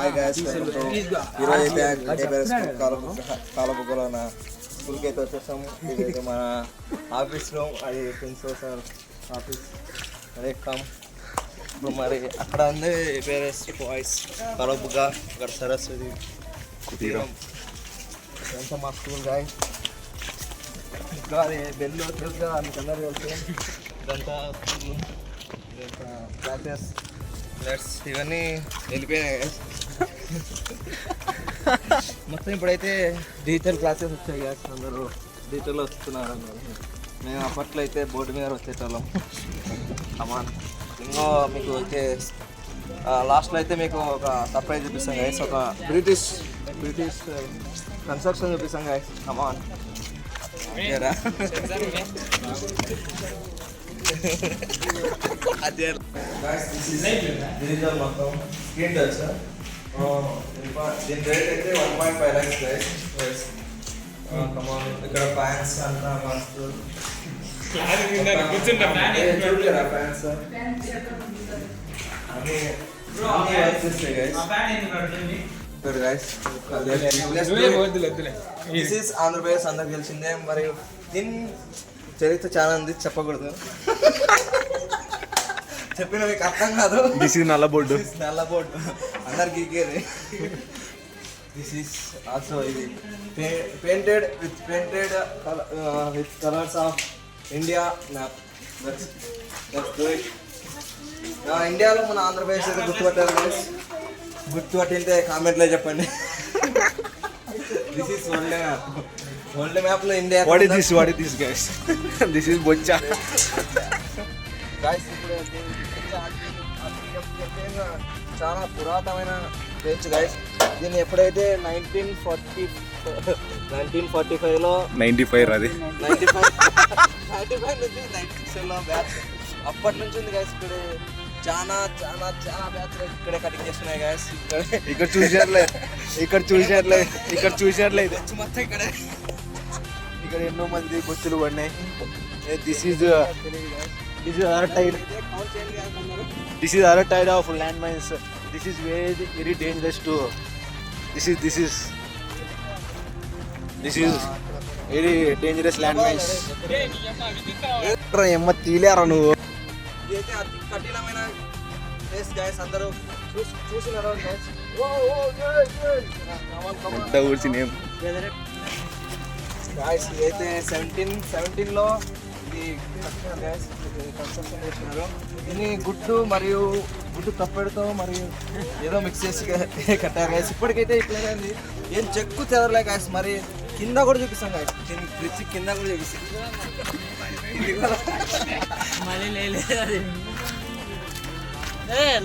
Hi guys, ఈరోజు అయితే కాలబుగ్గలో నా స్కూల్కి అయితే వచ్చేసాము. ఇదైతే మన ఆఫీస్లో, అది ప్రిన్సిపల్ సార్ ఆఫీస్. అదే ఎక్కాం ఇప్పుడు. మరి అక్కడ ఉంది ఏపీఆర్ఎస్ బాయ్స్ కాలబుగ్గ, అక్కడ సరస్వతి కుటీరం. ఎంత మా స్కూల్ గాయస్. ఇంకా అది బెల్లు తెలుసు కదా, మీకు అందరూ తెలుసు. ఇదంతా స్కూల్, ఇదంతా క్లాసెస్, లెట్స్ ఇవన్నీ వెళ్ళిపోయినాయి. మొత్తం ఇప్పుడైతే డిజిటల్ క్లాసెస్ వచ్చాయి గ్యాస్, అందరూ డిజిటల్లో వస్తున్నారు అన్నారు. మేము అప్పట్లో అయితే బోర్డు మీద వచ్చేటోళ్ళం. అమాన్ ఇంకో మీకు అయితే లాస్ట్లో అయితే మీకు ఒక సర్ప్రైజ్ చూపిస్తాం గైస్. ఒక బ్రిటిష్ కన్స్ట్రక్షన్ చూపిస్తాం గైస్. అమాన్ అదే డిజిటల్ మొత్తం స్క్రీన్ టచ్. దీని రేట్ అయితే 1.5 lakhs గైస్. ఇక్కడ ఫ్యాన్స్ అంతా మస్తు చూడలేరా ఫ్యాన్స్ అన్నీ వచ్చేస్తాయి గైస్. దిస్ ఈస్ ఆంధ్రప్రదేశ్, అందరికి తెలిసిందే. మరియు దీని చరిత్ర చాలా ఉంది, చెప్పకూడదు. చెప్పిన మీకు అర్థం కాదు. దిస్ ఈస్ నల్ల బోర్డు అందరికి గీకేది. దిస్ ఈస్ ఆల్సో ఇది painted with colours of India map. ఇండియాలో మన ఆంధ్రప్రదేశ్ అయితే గుర్తుపట్టారు గైస్. గుర్తుపట్టింటే కామెంట్లో చెప్పండి. దిస్ ఈస్ వరల్డ్ మ్యాప్లో India. What is this guys? This is బొచ్చా guys. ఇప్పుడు చాలా పురాతనమైన బెంచ్ గాయస్. దీన్ని ఎప్పుడైతే 1945లో 95 అది 95 నుంచి 96లో బ్యాచ్ అప్పటి నుంచి ఉంది గాయస్. ఇక్కడ చాలా బ్యాచ్ ఇక్కడే కటింగ్ చేస్తున్నాయి గాయస్. ఇక్కడ చూసినట్లయితే మొత్తం ఇక్కడే. ఇక్కడ ఎన్నో మంది బొచ్చులు పడినాయి. This is other type of landmines. This is very dangerous to. This is very dangerous landmines. ఎమ్మ తీలేరా నువ్వు. ఇదైతే అతి కఠినమైన ప్లేస్ గైస్. అందరూ చూసినారా గైస్? గైస్ ఇదైతే 1717లో ఇది కట్టినారు గైస్. కన్స్ట్రక్షన్ చేసినారు. దీన్ని గుడ్డు తప్పెడుతో మరియు ఏదో మిక్స్ చేసి కట్టారు గైస్. ఇప్పటికైతే ఇట్లానే ఉంది, ఏం చెక్కు చెదరలే గైస్. మరి కింద కూడా చూపిస్తాం గైస్. దీన్ని బ్రిడ్జ్ కింద కూడా చూపిస్తాం.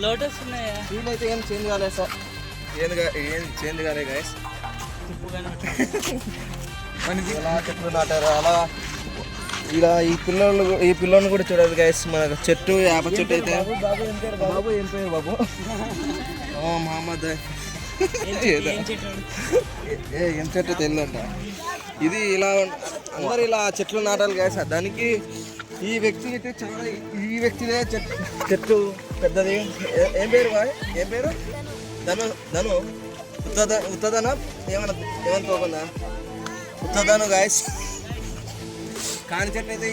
లోటస్ ఉన్నాయా? దీనైతే ఏం చేంజ్ కాలేదు సార్, ఏం చేంజ్ కాలేదు గైస్. మనకి ఎలా చెట్లు నాటారు అలా ఇలా ఈ పిల్లోని కూడా చూడాలి గైస్. మన చెట్టు వేప చెట్టు అయితే. బాబు ఏం పేరు బాబు? మహమ్మద్. ఏం చెట్టు తెలియదంట. ఇది ఇలా అందరు ఇలా చెట్లు నాటాలి గైస్. దానికి ఈ వ్యక్తి అయితే చాలా, ఈ వ్యక్తిదే చెట్టు పెద్దది. ఏం పేరు ఏం పేరు? ధను ఉత్తదన ఏమనుకోకుండా ఉత్తదను గైస్. కాని చెట్టు అయితే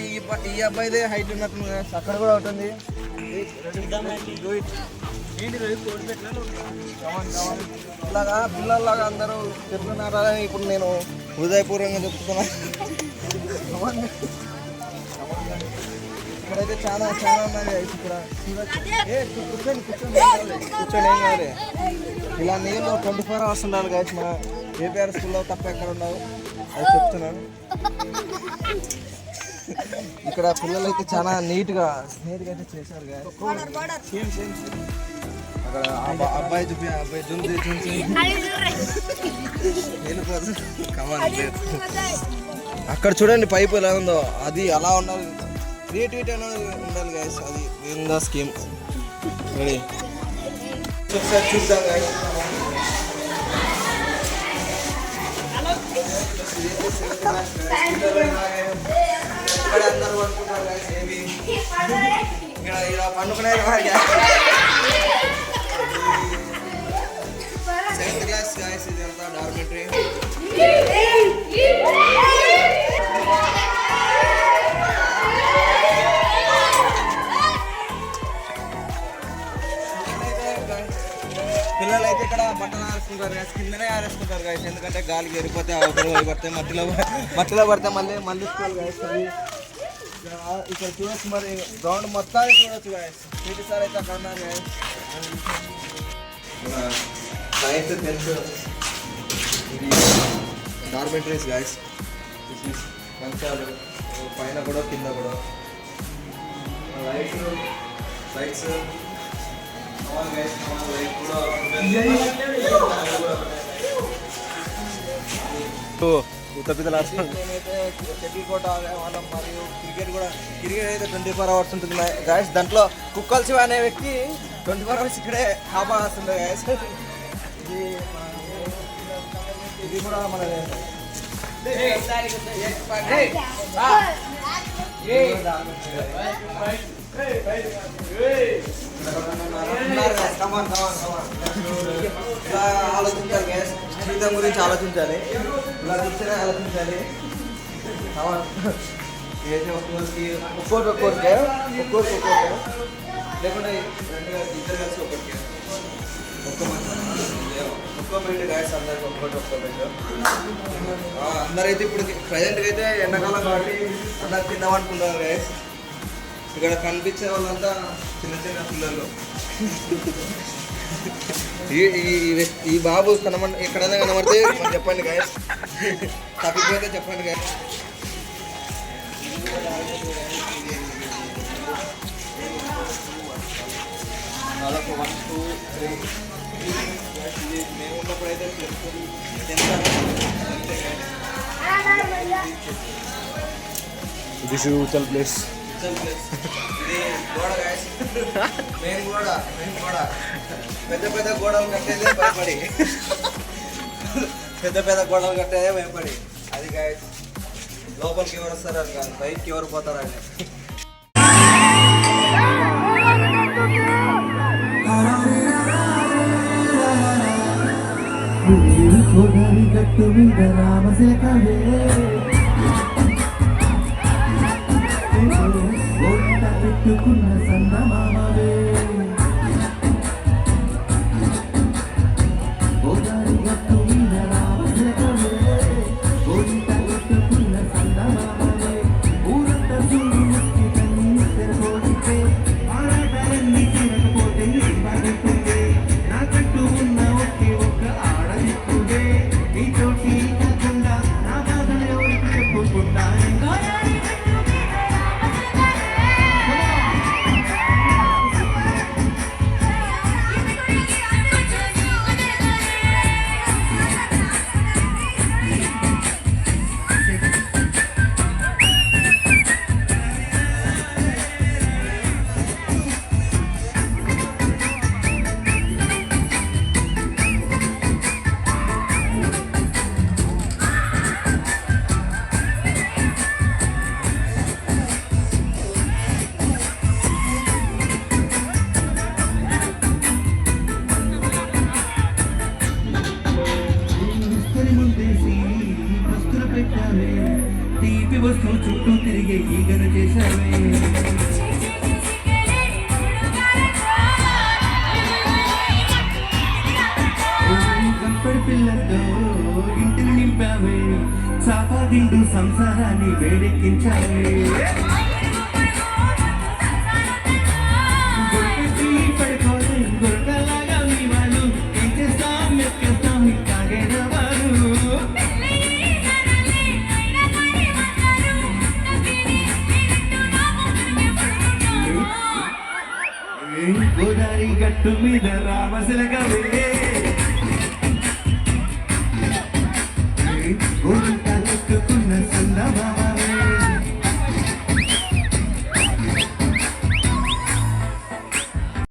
ఈ అబ్బాయిదే హైట్ ఉన్నట్టు గైస్. అక్కడ కూడా ఉంటుంది. ఇలాగా పిల్లల్లాగా అందరూ చెట్లు నాటాలని ఇప్పుడు నేను హృదయపూర్వకంగా చెప్తున్నా. ఇక్కడైతే చాలా ఉన్నాయి ఇక్కడ. కూర్చొని ఏం కాదు. ఇలా నీళ్ళు 24 hours ఉండాలి గైస్. మన ఏపీఆర్ స్కూల్లో తప్ప ఎక్కడ ఉండవు, అది చెప్తున్నాను. ఇక్కడ పిల్లలు అయితే చాలా నీట్గా అయితే చేశారు గైస్. అక్కడ అబ్బాయి జుంజి వెళ్ళిపోతుంది. అక్కడ చూడండి పైపు ఎలా ఉందో, అది అలా ఉండాలి. క్రియేటివిటీ అనేది ఉండాలి గైస్. అది ఉందా స్కీమ్. రెడీ ఒకసారి చూద్దాం గైస్. ఇక్కడ అందరూ అనుకుంటారు గైస్. ఏమి ఇక్కడ ఇలా పండుకునే పిల్లలు అయితే ఇక్కడ బట్టలు ఆరేసుకుంటారు guys. కిందనే ఆరేసుకుంటారు guys. ఎందుకంటే గాలికి ఎరిపోతే ఒకరు పడితే మట్టిలో పడితే మళ్ళీ స్కూల్ guys. ఇక్కడ చూడొచ్చు మరి గ్రౌండ్ మొత్తాన్ని చూడొచ్చు guys. పీటీ సార్ అయితే అక్కడ ఉన్నారు guys. 9th 10th dormitories guys. మంచాలు పైన కూడా కింద కూడా లైట్స్ guys. లైట్ కూడా ఉత్త పిల్లలు షటిల్ కోట వాళ్ళం మరియు క్రికెట్ అయితే 24 hours ఉంటుంది గాయస్. దాంట్లో కుక్కల్ శివ అనే వ్యక్తి 24 hours ఇక్కడే హాబా వస్తుంది గాయస్. ఇది కూడా మన ఆలోచించాలి గ్యాస్. జీవితం గురించి ఆలోచించాలి, ఇలా కూర్చొని ఆలోచించాలి. ఒక్కొక్కరికి లేకుంటే ఇద్దరు కలిసి ఒక్కరికి ఒక్కో బెడ్ గ్యాస్. అందరికి ఒక్కో బెడ్. అందరైతే ఇప్పుడు ప్రజెంట్గా అయితే ఎండాకాలం కాబట్టి అందరు తిందామనుకుంటారు గ్యాస్. ఇక్కడ కనిపించే వాళ్ళంతా చిన్న చిన్న పిల్లలు. ఈ బాబు ఎక్కడైనా కనబడితే చెప్పండి గాయస్, తప్పిపోతే చెప్పండి గాయస్. దాదాపు 1 2 3 మేము ఉన్నప్పుడైతే దిస్ ఇస్ ఉచ్చల్ ప్లేస్. ఇది గోడ గాయస్, మెయిన్ గోడ. పెద్ద గోడలు కట్టేదే భయపడి పెద్ద గోడలు కట్టేదే భయపడి అది గాయస్. లోపలికి ఎవరు వస్తారని కాదు, బయటికి ఎవరు పోతారని. పెట్టుకున్న సందమామవే గోదారి గట్టు మీద రామశేఖరే గోరింట పెట్టుకున్న సందమామవే ఊరంతా చూడు ముక్కి కన్నీ తెరపోతే ఆడటాలన్నీ తిరగపోతే బాగుంటుంది. నాకంటూ ఉన్న ఒకే ఒక్క ఆడదిక్కుడే నీతోటి కాకుండా నా బాధలు ఎవరికి చెప్పుకుంటానే. తీపి వస్తూ చుట్టూ తిరిగే ఈగను చేశావే. కంపడి పిల్లతో ఇంటిని నింపావే, సాపాదిండు సంసారాన్ని వేడెక్కించావే. పడుకోలే గొరకలాగా మీ వాళ్ళు ఏం చేస్తాం ఎక్కేస్తాం కాగేనా వారు. గోదారి గట్టు మీద రామశిలకవే గోరింట పెట్టుకున్న సందమామ